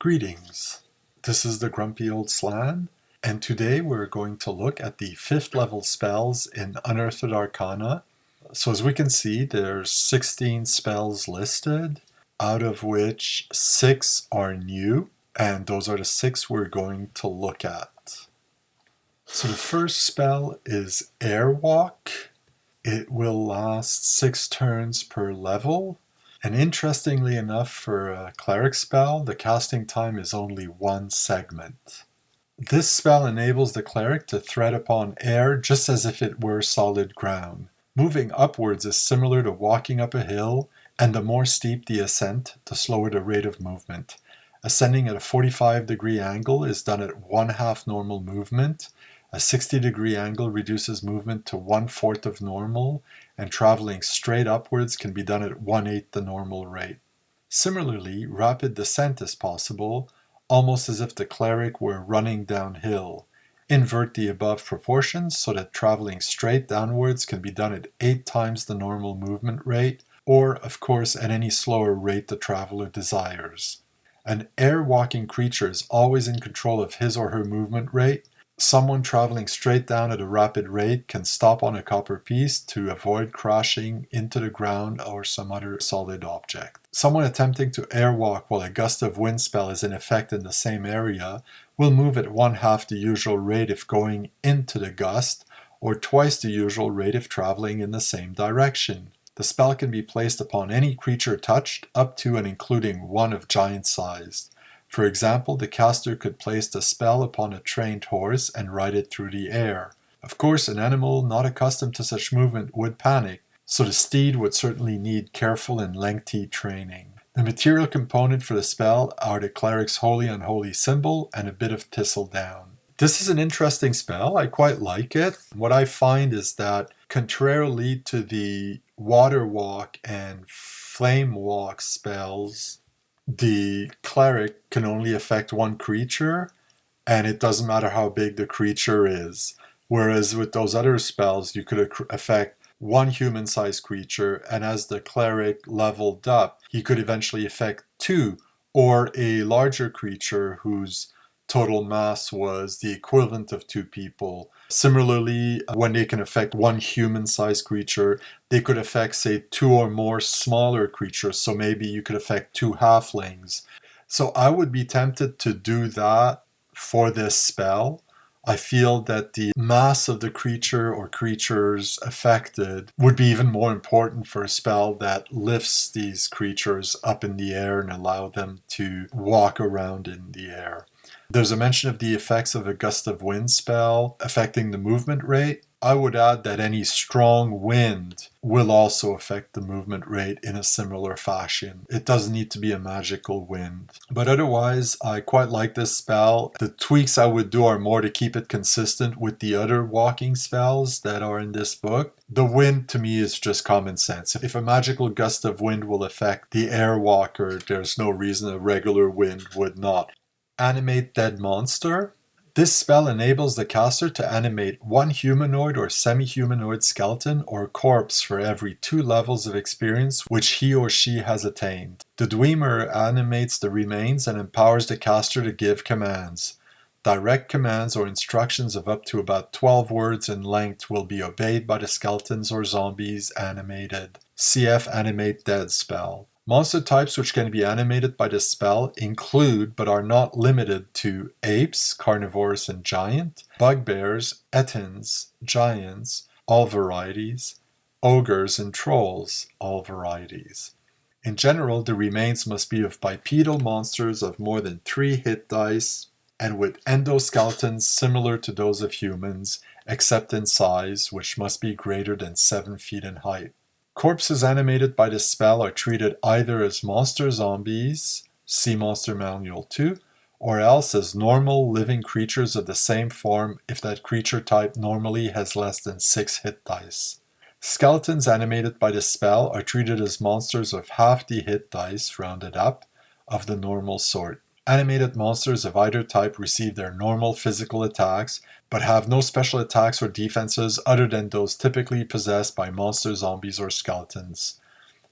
Greetings, this is the Grumpy Old Slan, and today we're going to look at the 5th level spells in Unearthed Arcana. So as we can see, there's 16 spells listed, out of which 6 are new, and those are the 6 we're going to look at. So the first spell is Airwalk. It will last 6 turns per level. And interestingly enough, for a Cleric spell, the casting time is only 1 segment. This spell enables the Cleric to tread upon air just as if it were solid ground. Moving upwards is similar to walking up a hill, and the more steep the ascent, the slower the rate of movement. Ascending at a 45-degree angle is done at 1/2 normal movement. A 60-degree angle reduces movement to 1/4 of normal, and traveling straight upwards can be done at 1/8 the normal rate. Similarly, rapid descent is possible, almost as if the Cleric were running downhill. Invert the above proportions so that traveling straight downwards can be done at 8 times the normal movement rate, or, of course, at any slower rate the traveler desires. An air-walking creature is always in control of his or her movement rate. Someone traveling straight down at a rapid rate can stop on a copper piece to avoid crashing into the ground or some other solid object. Someone attempting to airwalk while a gust of wind spell is in effect in the same area will move at 1/2 the usual rate if going into the gust, or twice the usual rate if traveling in the same direction. The spell can be placed upon any creature touched, up to and including one of giant size. For example, the caster could place the spell upon a trained horse and ride it through the air. Of course, an animal not accustomed to such movement would panic, so the steed would certainly need careful and lengthy training. The material component for the spell are the Cleric's holy unholy symbol and a bit of thistledown. This is an interesting spell. I quite like it. What I find is that, contrarily to the Water Walk and Flame Walk spells, the Cleric can only affect one creature, and it doesn't matter how big the creature is. Whereas with those other spells, you could affect one human-sized creature, and as the Cleric leveled up, he could eventually affect 2, or a larger creature whose total mass was the equivalent of 2 people. Similarly, when they can affect one human-sized creature, they could affect, say, 2 or more smaller creatures, so maybe you could affect 2 halflings. So I would be tempted to do that for this spell. I feel that the mass of the creature or creatures affected would be even more important for a spell that lifts these creatures up in the air and allow them to walk around in the air. There's a mention of the effects of a gust of wind spell affecting the movement rate. I would add that any strong wind will also affect the movement rate in a similar fashion. It doesn't need to be a magical wind. But otherwise, I quite like this spell. The tweaks I would do are more to keep it consistent with the other walking spells that are in this book. The wind, to me, is just common sense. If a magical gust of wind will affect the airwalker, there's no reason a regular wind would not. Animate Dead Monster. This spell enables the caster to animate one humanoid or semi-humanoid skeleton or corpse for every 2 levels of experience which he or she has attained. The Dwemer animates the remains and empowers the caster to give commands. Direct commands or instructions of up to about 12 words in length will be obeyed by the skeletons or zombies animated. CF Animate Dead spell. Monster types which can be animated by this spell include, but are not limited to, apes, carnivorous and giant, bugbears, ettins, giants, all varieties, ogres and trolls, all varieties. In general, the remains must be of bipedal monsters of more than 3 hit dice, and with endoskeletons similar to those of humans, except in size, which must be greater than 7 feet in height. Corpses animated by this spell are treated either as monster zombies, see Monster Manual 2, or else as normal living creatures of the same form if that creature type normally has less than 6 hit dice. Skeletons animated by this spell are treated as monsters of half the hit dice, rounded up, of the normal sort. Animated monsters of either type receive their normal physical attacks, but have no special attacks or defenses other than those typically possessed by monster zombies or skeletons.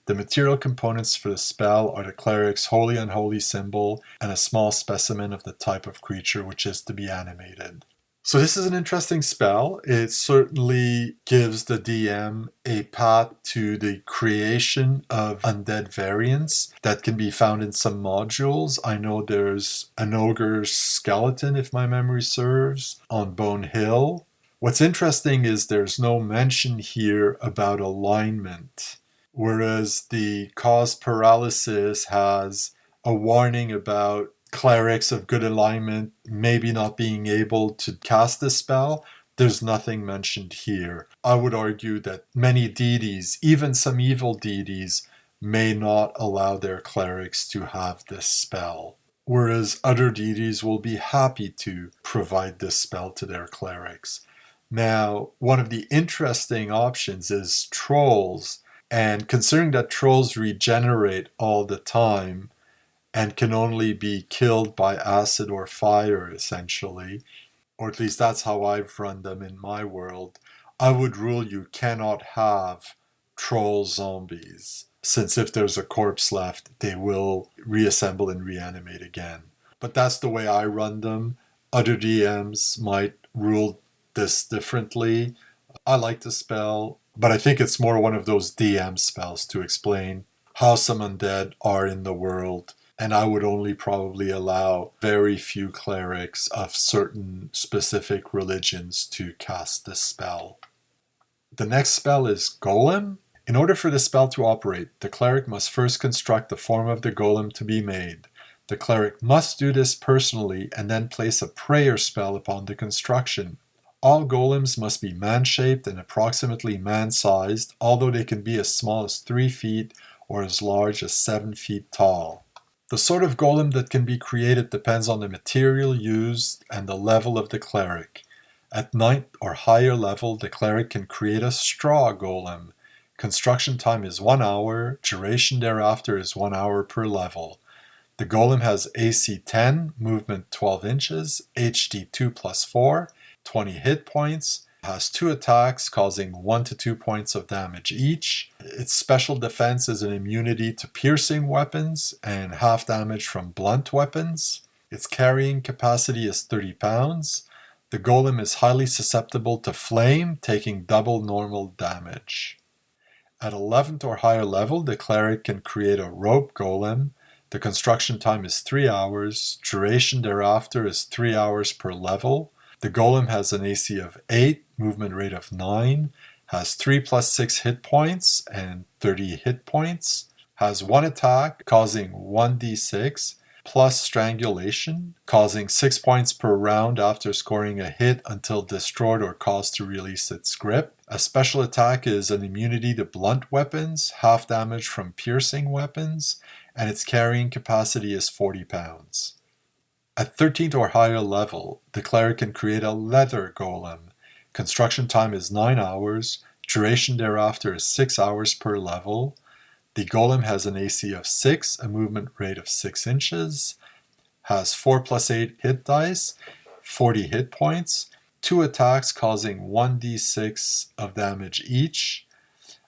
The material components for the spell are the cleric's holy unholy symbol and a small specimen of the type of creature which is to be animated. So this is an interesting spell. It certainly gives the DM a path to the creation of undead variants that can be found in some modules. I know there's an ogre's skeleton, if my memory serves, on Bone Hill. What's interesting is there's no mention here about alignment, whereas the cause paralysis has a warning about clerics of good alignment maybe not being able to cast this spell. There's nothing mentioned here. I would argue that many deities, even some evil deities, may not allow their clerics to have this spell, whereas other deities will be happy to provide this spell to their clerics. Now, one of the interesting options is trolls, and considering that trolls regenerate all the time, and can only be killed by acid or fire, essentially, or at least that's how I've run them in my world, I would rule you cannot have troll zombies, since if there's a corpse left, they will reassemble and reanimate again. But that's the way I run them. Other DMs might rule this differently. I like the spell, but I think it's more one of those DM spells to explain how some undead are in the world, and I would only probably allow very few clerics of certain specific religions to cast this spell. The next spell is Golem. In order for the spell to operate, the cleric must first construct the form of the golem to be made. The cleric must do this personally and then place a prayer spell upon the construction. All golems must be man-shaped and approximately man-sized, although they can be as small as 3 feet or as large as 7 feet tall. The sort of golem that can be created depends on the material used and the level of the cleric. At 9th or higher level, the cleric can create a straw golem. Construction time is 1 hour, duration thereafter is 1 hour per level. The golem has AC 10, movement 12 inches, HD 2 plus 4, 20 hit points, has 2 attacks causing 1 to 2 points of damage each. Its special defense is an immunity to piercing weapons and half damage from blunt weapons. Its carrying capacity is 30 pounds. The golem is highly susceptible to flame, taking double normal damage. At 11th or higher level, the cleric can create a rope golem. The construction time is 3 hours. Duration thereafter is 3 hours per level. The golem has an AC of 8, movement rate of 9, has 3 plus 6 hit points and 30 hit points, has 1 attack causing 1d6, plus strangulation, causing 6 points per round after scoring a hit until destroyed or caused to release its grip. A special attack is an immunity to blunt weapons, half damage from piercing weapons, and its carrying capacity is 40 pounds. At 13th or higher level, the cleric can create a leather golem. Construction time is 9 hours, duration thereafter is 6 hours per level. The golem has an AC of 6, a movement rate of 6 inches, has 4 plus 8 hit dice, 40 hit points, 2 attacks causing 1d6 of damage each,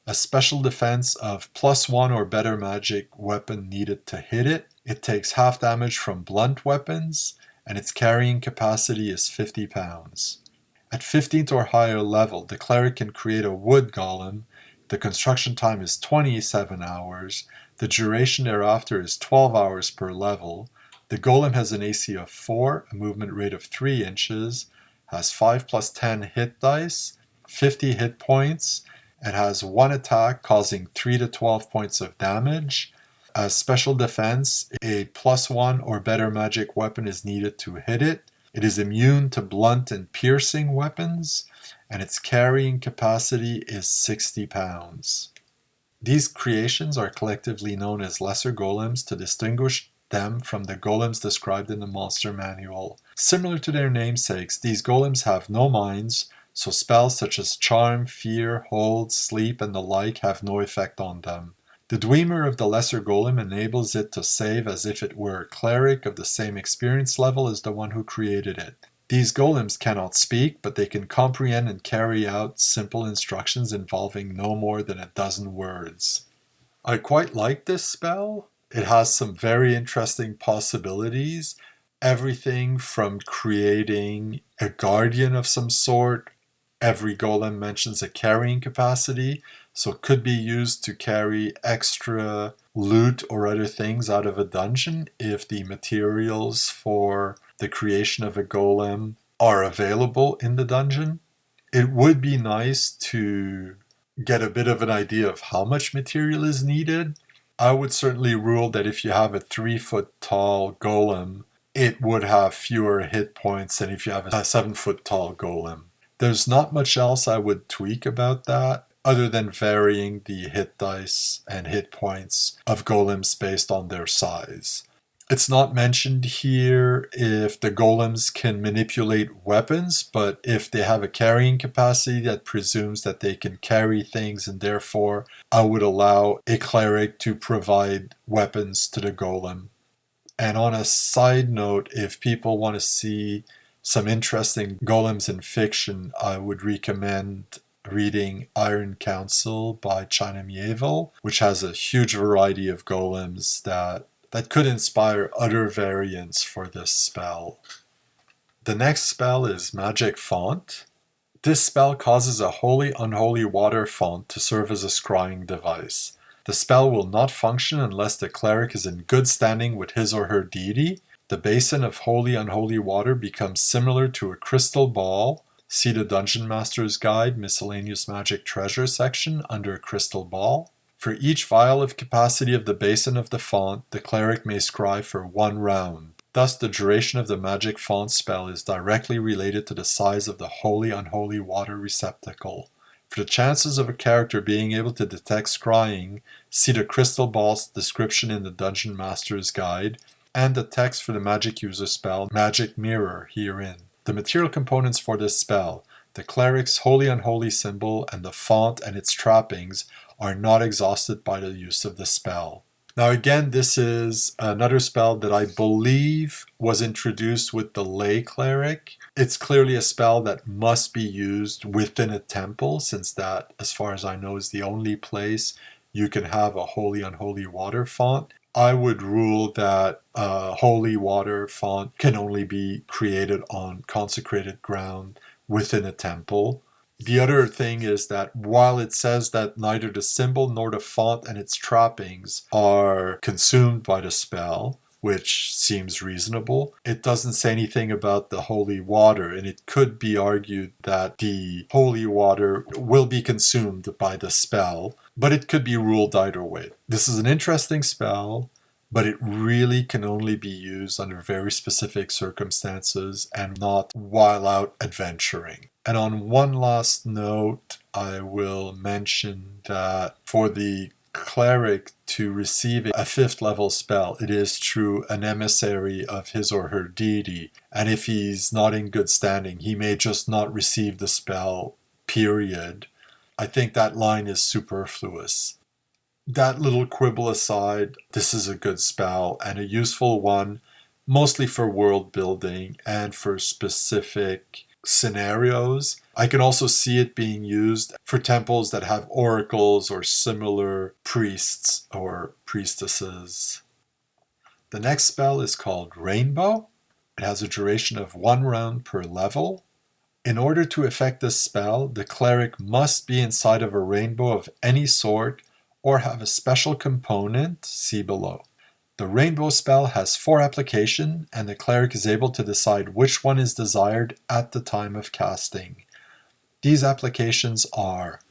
a special defense of +1 or better magic weapon needed to hit it. It takes half damage from blunt weapons, and its carrying capacity is 50 pounds. At 15th or higher level, the cleric can create a wood golem. The construction time is 27 hours. The duration thereafter is 12 hours per level. The golem has an AC of 4, a movement rate of 3 inches, has 5 plus 10 hit dice, 50 hit points, and has 1 attack causing 3 to 12 points of damage. As special defense, a +1 or better magic weapon is needed to hit it. It is immune to blunt and piercing weapons, and its carrying capacity is 60 pounds. These creations are collectively known as lesser golems to distinguish them from the golems described in the monster manual. Similar to their namesakes, these golems have no minds, so spells such as charm, fear, hold, sleep, and the like have no effect on them. The Dwemer of the Lesser Golem enables it to save as if it were a cleric of the same experience level as the one who created it. These golems cannot speak, but they can comprehend and carry out simple instructions involving no more than a dozen words. I quite like this spell. It has some very interesting possibilities. Everything from creating a guardian of some sort. Every golem mentions a carrying capacity, so it could be used to carry extra loot or other things out of a dungeon if the materials for the creation of a golem are available in the dungeon. It would be nice to get a bit of an idea of how much material is needed. I would certainly rule that if you have a 3 foot tall golem, it would have fewer hit points than if you have a 7 foot tall golem. There's not much else I would tweak about that other than varying the hit dice and hit points of golems based on their size. It's not mentioned here if the golems can manipulate weapons, but if they have a carrying capacity that presumes that they can carry things, and therefore I would allow a cleric to provide weapons to the golem. And on a side note, if people want to see some interesting golems in fiction, I would recommend reading Iron Council by China Mieville, which has a huge variety of golems that could inspire other variants for this spell. The next spell is Magic Font. This spell causes a holy unholy water font to serve as a scrying device. The spell will not function unless the cleric is in good standing with his or her deity. The basin of holy unholy water becomes similar to a crystal ball. See the Dungeon Master's Guide, Miscellaneous Magic Treasure section under Crystal Ball. For each vial of capacity of the basin of the font, the cleric may scry for 1 round. Thus, the duration of the magic font spell is directly related to the size of the holy unholy water receptacle. For the chances of a character being able to detect scrying, see the crystal ball's description in the Dungeon Master's Guide, and the text for the magic user spell Magic Mirror herein. The material components for this spell, the cleric's holy unholy symbol, and the font and its trappings are not exhausted by the use of the spell. Now again, this is another spell that I believe was introduced with the lay cleric. It's clearly a spell that must be used within a temple, since that, as far as I know, is the only place you can have a holy unholy water font. I would rule that a holy water font can only be created on consecrated ground within a temple. The other thing is that while it says that neither the symbol nor the font and its trappings are consumed by the spell, which seems reasonable, it doesn't say anything about the holy water, and it could be argued that the holy water will be consumed by the spell, but it could be ruled either way. This is an interesting spell, but it really can only be used under very specific circumstances and not while out adventuring. And on one last note, I will mention that for the cleric to receive a 5th level spell, it is through an emissary of his or her deity. And if he's not in good standing, he may just not receive the spell, period. I think that line is superfluous. That little quibble aside, this is a good spell and a useful one, mostly for world building and for specific scenarios. I can also see it being used for temples that have oracles or similar priests or priestesses. The next spell is called Rainbow. It has a duration of 1 round per level. In order to effect this spell, the cleric must be inside of a rainbow of any sort or have a special component, see below. The rainbow spell has 4 applications, and the cleric is able to decide which one is desired at the time of casting. These applications are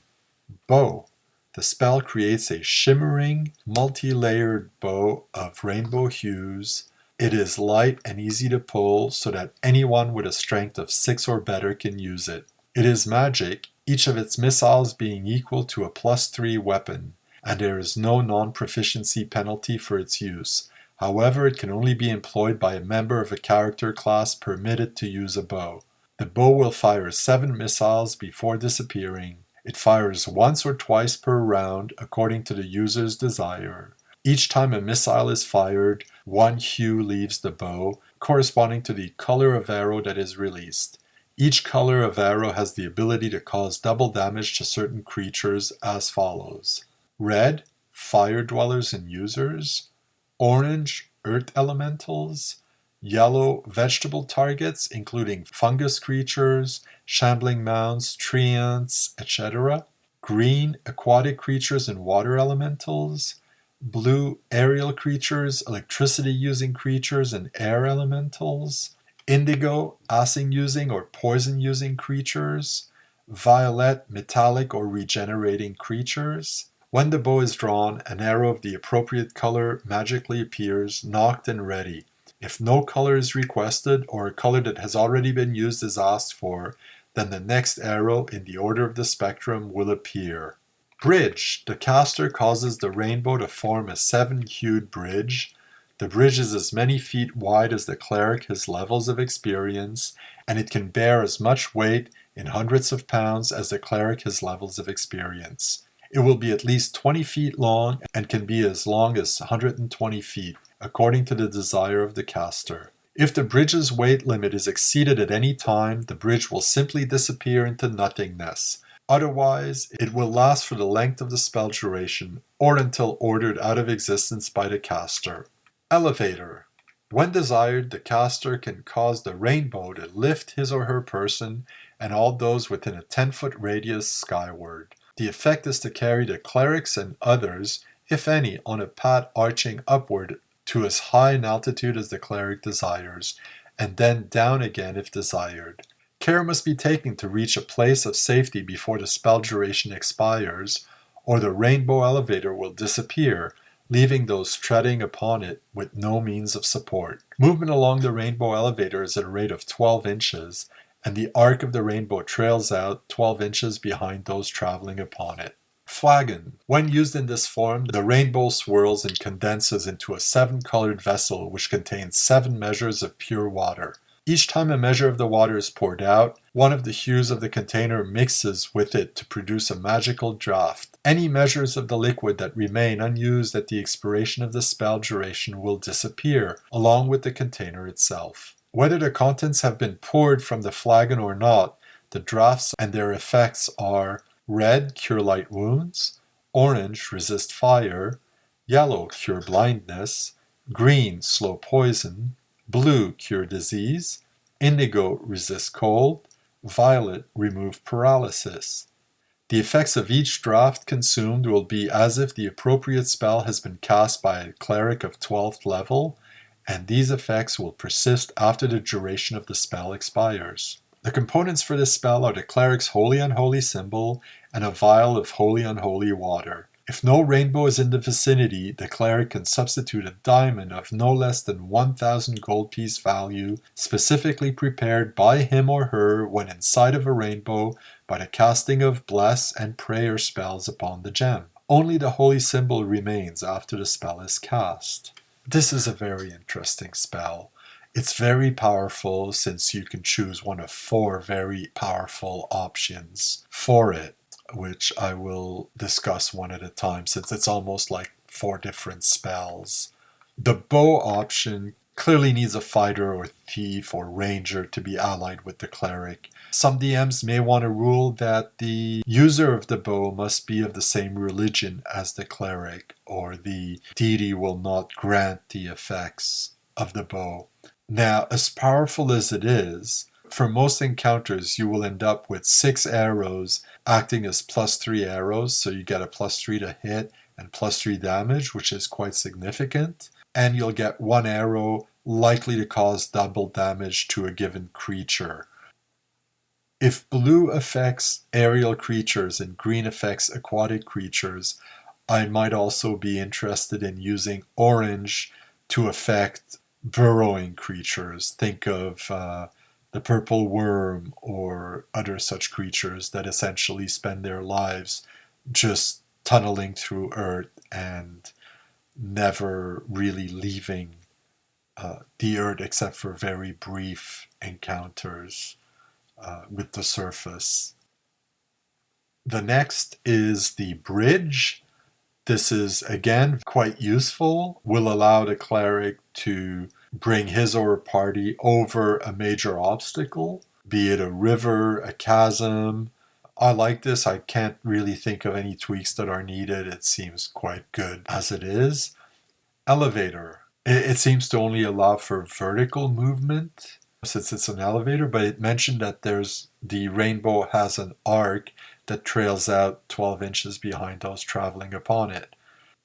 Bow. The spell creates a shimmering, multi-layered bow of rainbow hues. It is light and easy to pull so that anyone with a strength of 6 or better can use it. It is magic, each of its missiles being equal to a +3 weapon, and there is no non-proficiency penalty for its use. However, it can only be employed by a member of a character class permitted to use a bow. The bow will fire 7 missiles before disappearing. It fires once or twice per round according to the user's desire. Each time a missile is fired, 1 hue leaves the bow, corresponding to the color of arrow that is released. Each color of arrow has the ability to cause double damage to certain creatures as follows. Red, fire dwellers and users, orange, earth elementals, yellow, vegetable targets, including fungus creatures, shambling mounds, tree ants, etc., green, aquatic creatures and water elementals, blue, aerial creatures, electricity-using creatures and air elementals, indigo, acid-using or poison-using creatures, violet, metallic or regenerating creatures. When the bow is drawn, an arrow of the appropriate color magically appears, nocked and ready. If no color is requested or a color that has already been used is asked for, then the next arrow in the order of the spectrum will appear. Bridge. The caster causes the rainbow to form a 7-hued bridge. The bridge is as many feet wide as the cleric has levels of experience, and it can bear as much weight in hundreds of pounds as the cleric has levels of experience. It will be at least 20 feet long and can be as long as 120 feet, according to the desire of the caster. If the bridge's weight limit is exceeded at any time, the bridge will simply disappear into nothingness. Otherwise, it will last for the length of the spell duration, or until ordered out of existence by the caster. Elevator. When desired, the caster can cause the rainbow to lift his or her person and all those within a 10-foot radius skyward. The effect is to carry the clerics and others, if any, on a path arching upward to as high an altitude as the cleric desires, and then down again if desired. Care must be taken to reach a place of safety before the spell duration expires, or the rainbow elevator will disappear, leaving those treading upon it with no means of support. Movement along the rainbow elevator is at a rate of 12 inches, and the arc of the rainbow trails out 12 inches behind those traveling upon it. Flagon. When used in this form, the rainbow swirls and condenses into a 7-colored vessel which contains 7 measures of pure water. Each time a measure of the water is poured out, one of the hues of the container mixes with it to produce a magical draught. Any measures of the liquid that remain unused at the expiration of the spell duration will disappear, along with the container itself. Whether the contents have been poured from the flagon or not, the draughts and their effects are: red, cure light wounds; orange, resist fire; yellow, cure blindness; green, slow poison; blue, cure disease; indigo, resist cold; violet, remove paralysis. The effects of each draught consumed will be as if the appropriate spell has been cast by a cleric of 12th level, and these effects will persist after the duration of the spell expires. The components for this spell are the cleric's holy unholy symbol and a vial of holy unholy water. If no rainbow is in the vicinity, the cleric can substitute a diamond of no less than 1,000 gold piece value, specifically prepared by him or her when inside of a rainbow by the casting of bless and prayer spells upon the gem. Only the holy symbol remains after the spell is cast. This is a very interesting spell. It's very powerful since you can choose one of 4 very powerful options for it, which I will discuss one at a time since it's almost like 4 different spells. The bow option clearly needs a fighter or thief or ranger to be allied with the cleric. Some DMs may want to rule that the user of the bow must be of the same religion as the cleric, or the deity will not grant the effects of the bow. Now, as powerful as it is, for most encounters you will end up with 6 arrows acting as +3 arrows, so you get a +3 to hit and +3 damage, which is quite significant. And you'll get 1 arrow likely to cause double damage to a given creature. If blue affects aerial creatures and green affects aquatic creatures, I might also be interested in using orange to affect burrowing creatures. Think of the purple worm or other such creatures that essentially spend their lives just tunneling through earth and never really leaving the earth except for very brief encounters with the surface. The next is the bridge. This is again quite useful, will allow the cleric to bring his or her party over a major obstacle, be it a river, a chasm, I like this. I can't really think of any tweaks that are needed. It seems quite good as it is. Elevator. It seems to only allow for vertical movement since it's an elevator, but it mentioned that the rainbow has an arc that trails out 12 inches behind those traveling upon it.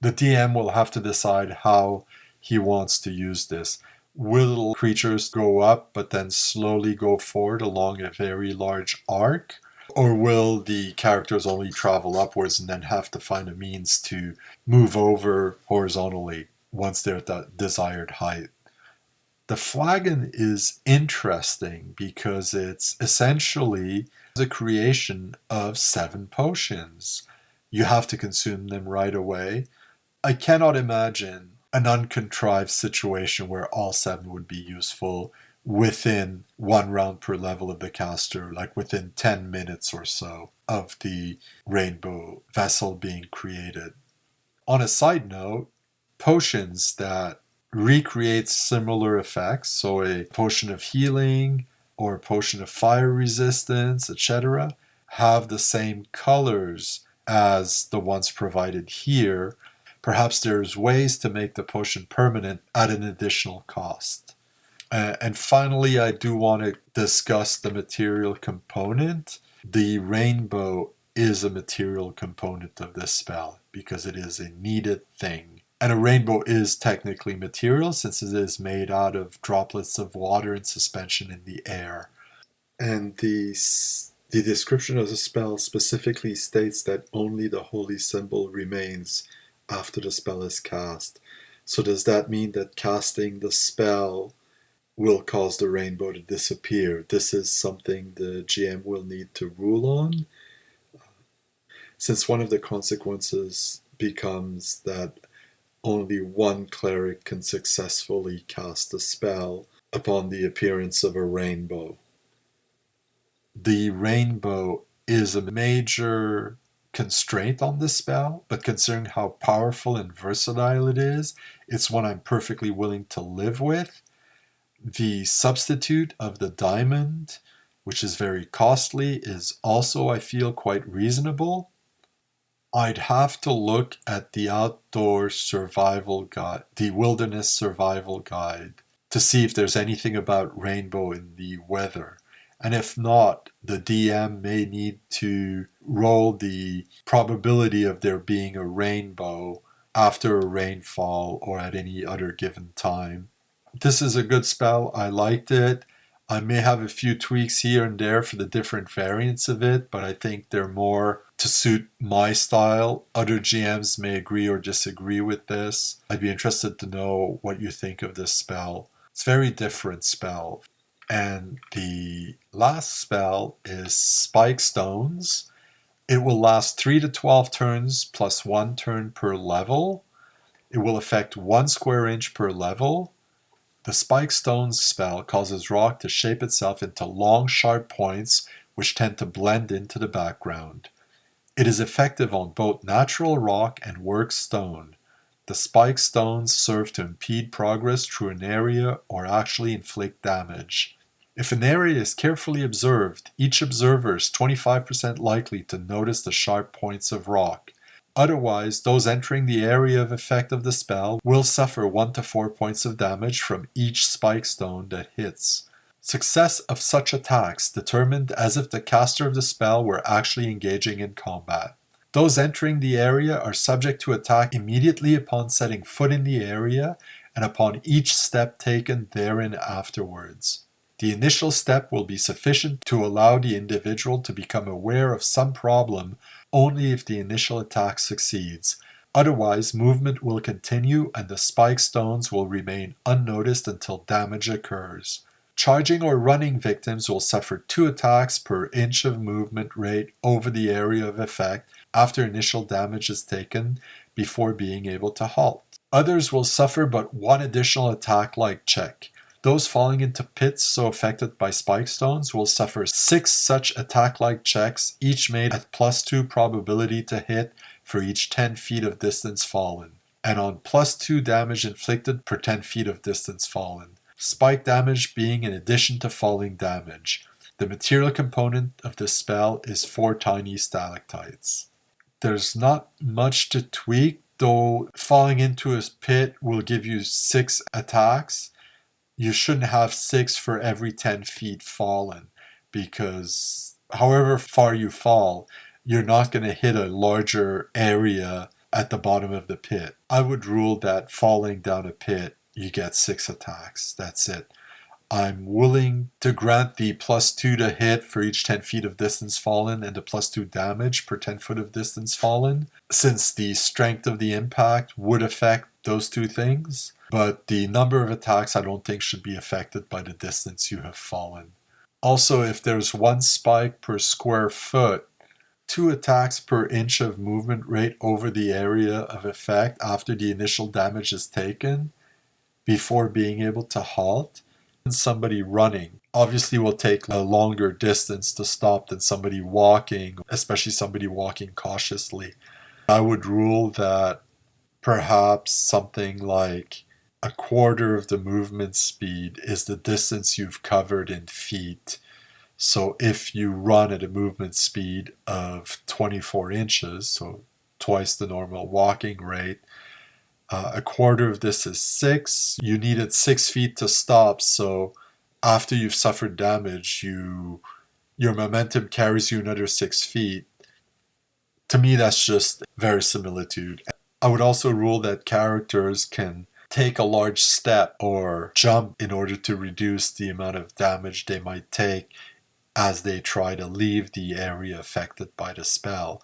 The DM will have to decide how he wants to use this. Will creatures go up but then slowly go forward along a very large arc? Or will the characters only travel upwards and then have to find a means to move over horizontally once they're at that desired height? The flagon is interesting because it's essentially the creation of 7 potions. You have to consume them right away. I cannot imagine an uncontrived situation where all 7 would be useful within 1 round per level of the caster, like within 10 minutes or so of the rainbow vessel being created. On a side note, potions that recreate similar effects, so a potion of healing or a potion of fire resistance, etc., have the same colors as the ones provided here. Perhaps there's ways to make the potion permanent at an additional cost. And finally, I do want to discuss the material component. The rainbow is a material component of this spell because it is a needed thing. And a rainbow is technically material since it is made out of droplets of water in suspension in the air. And the description of the spell specifically states that only the holy symbol remains after the spell is cast. So does that mean that casting the spell will cause the rainbow to disappear? This is something the GM will need to rule on, since one of the consequences becomes that only one cleric can successfully cast a spell upon the appearance of a rainbow. The rainbow is a major constraint on this spell, but considering how powerful and versatile it is, it's one I'm perfectly willing to live with. The substitute of the diamond, which is very costly, is also, I feel, quite reasonable. I'd have to look at the outdoor survival guide, the wilderness survival guide, to see if there's anything about rainbow in the weather. And if not, the DM may need to roll the probability of there being a rainbow after a rainfall or at any other given time. This is a good spell. I liked it. I may have a few tweaks here and there for the different variants of it, but I think they're more to suit my style. Other GMs may agree or disagree with this. I'd be interested to know what you think of this spell. It's a very different spell. And the last spell is Spike Stones. It will last 3 to 12 turns plus 1 turn per level. It will affect 1 square inch per level. The Spike Stones spell causes rock to shape itself into long, sharp points which tend to blend into the background. It is effective on both natural rock and work stone. The spike stones serve to impede progress through an area or actually inflict damage. If an area is carefully observed, each observer is 25% likely to notice the sharp points of rock. Otherwise, those entering the area of effect of the spell will suffer 1 to 4 points of damage from each spike stone that hits. Success of such attacks determined as if the caster of the spell were actually engaging in combat. Those entering the area are subject to attack immediately upon setting foot in the area and upon each step taken therein afterwards. The initial step will be sufficient to allow the individual to become aware of some problem only if the initial attack succeeds. Otherwise, movement will continue and the spike stones will remain unnoticed until damage occurs. Charging or running victims will suffer 2 attacks per inch of movement rate over the area of effect after initial damage is taken before being able to halt. Others will suffer but 1 additional attack-like check. Those falling into pits so affected by spike stones will suffer 6 such attack-like checks, each made at +2 probability to hit for each 10 feet of distance fallen, and on +2 damage inflicted per 10 feet of distance fallen. Spike damage being in addition to falling damage. The material component of this spell is 4 tiny stalactites. There's not much to tweak, though falling into a pit will give you 6 attacks. You shouldn't have 6 for every 10 feet fallen, because however far you fall, you're not going to hit a larger area at the bottom of the pit. I would rule that falling down a pit, you get 6 attacks. That's it. I'm willing to grant the +2 to hit for each 10 feet of distance fallen and the +2 damage per 10 foot of distance fallen, since the strength of the impact would affect those two things. But the number of attacks I don't think should be affected by the distance you have fallen. Also, if there's 1 spike per square foot, 2 attacks per inch of movement rate over the area of effect after the initial damage is taken, before being able to halt. Somebody running obviously will take a longer distance to stop than somebody walking, especially somebody walking cautiously. I would rule that perhaps something like a quarter of the movement speed is the distance you've covered in feet. So if you run at a movement speed of 24 inches, so twice the normal walking rate, a quarter of this is 6. You needed 6 feet to stop, so after you've suffered damage, your momentum carries you another 6 feet. To me, that's just verisimilitude. I would also rule that characters can take a large step or jump in order to reduce the amount of damage they might take as they try to leave the area affected by the spell.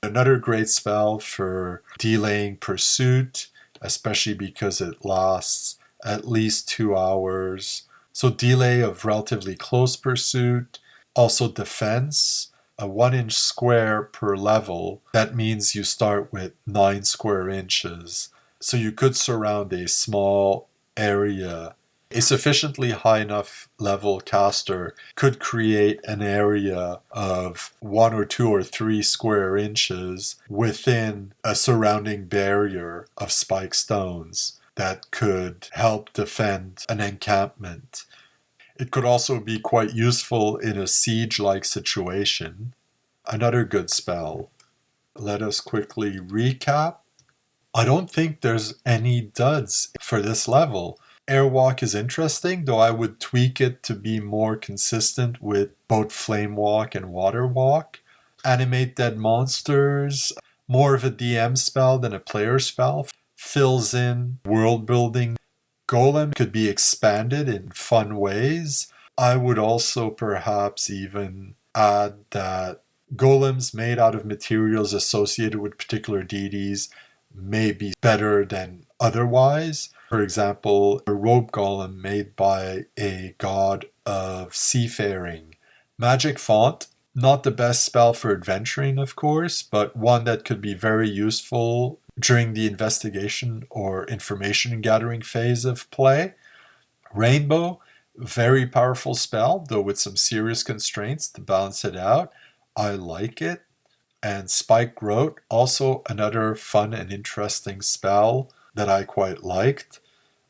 Another great spell for delaying pursuit, especially because it lasts at least 2 hours. So delay of relatively close pursuit. Also defense, a 1-inch square per level. That means you start with 9 square inches. So you could surround a small area. A sufficiently high enough level caster could create an area of 1 or 2 or 3 square inches within a surrounding barrier of spike stones that could help defend an encampment. It could also be quite useful in a siege-like situation. Another good spell. Let us quickly recap. I don't think there's any duds for this level. Airwalk is interesting, though I would tweak it to be more consistent with both Flame Walk and Water Walk. Animate Dead Monsters, more of a DM spell than a player spell, fills in world building. Golem could be expanded in fun ways. I would also perhaps even add that golems made out of materials associated with particular deities may be better than otherwise. For example, a rope golem made by a god of seafaring. Magic Font, not the best spell for adventuring, of course, but one that could be very useful during the investigation or information gathering phase of play. Rainbow, very powerful spell, though with some serious constraints to balance it out. I like it. And Spike Growth, also another fun and interesting spell that I quite liked.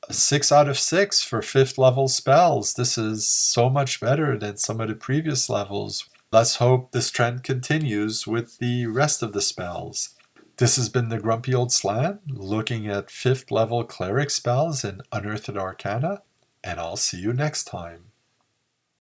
6 out of 6 for 5th level spells. This is so much better than some of the previous levels. Let's hope this trend continues with the rest of the spells. This has been the Grumpy Old Slan, looking at 5th level Cleric spells in Unearthed Arcana, and I'll see you next time.